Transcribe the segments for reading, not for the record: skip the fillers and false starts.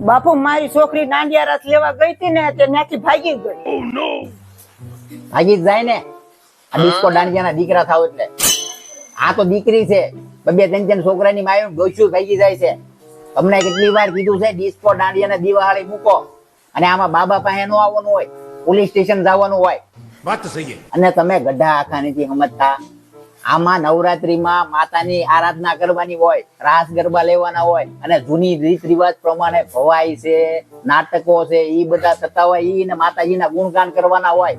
બાપુ મારી છોકરી દાંડિયા રાસ લેવા ગઈ હતી ને તે ત્યાંથી ભાગી ગઈ. ભાગી જ જાય ને. આ ડિસ્કો દાંડિયાના દીકરા થાવ એટલે. આ તો દીકરી છે. બે ત્રણ છોકરાની માયું ડોસ્યું ભાગી જાય છે. તમને કેટલી વાર કીધું છે ડિસ્કો દાંડિયાને દિવાળી મૂકો અને આમાં બાબા પાસે નો આવવાનું હોય, પોલીસ સ્ટેશન જવાનું હોય. વાત તો સહી. અને તમે ગઢા આખા નથી સમજતા. આમાં નવરાત્રીમાં માતાની આરાધના કરવાની હોય, રાસ ગરબા લેવાના હોય અને જૂની રીત રિવાજ પ્રમાણે ભવાઈ છે, નાટકો છે, ઈ બધા થતા હોય. ઈ ને માતાજીના ગુણગાન કરવાના હોય.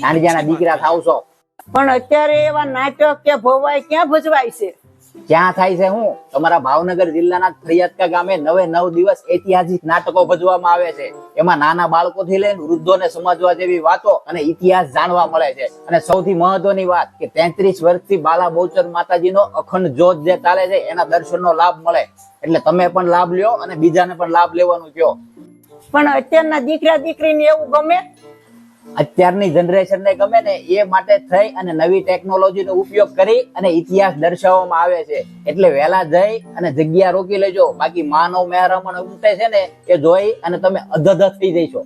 દાંડિયાના દીકરા થાવ છો. પણ અત્યારે એવા નાટક કે ભવાઈ ક્યાં ભજવાય છે? ક્યાં થાય છે? હું તમારા ભાવનગર જિલ્લાના ફરિયાદકા ગામે 9 દિવસ ઐતિહાસિક નાટકો ભજવામાં આવે છે. એમાં નાના બાળકોથી લઈને વૃદ્ધોને સમજવા જેવી વાતો અને ઇતિહાસ જાણવા મળે છે. અને સૌથી મહત્વની વાત કે 33 વર્ષથી બાલા બહુચર માતાજીનો અખંડ જ્યોત જે ચાલે છે એના દર્શનનો લાભ મળે. એટલે તમે પણ લાભ લ્યો અને બીજાને પણ લાભ લેવાનું કહો. પણ અત્યારના દીકરા દીકરીને એવું ગમે? અત્યારની જનરેશન ને ગમે ને એ માટે થઈ અને નવી ટેકનોલોજી નો ઉપયોગ કરી અને ઇતિહાસ દર્શાવવામાં આવે છે. એટલે વહેલા જઈ અને જગ્યા રોકી લેજો. બાકી માનવ મહેરામણ ઉમટે છે ને એ જોઈ અને તમે અધધ થઈ જઈશો.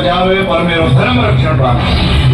जावे पर मेरो धर्म रक्षण पावे।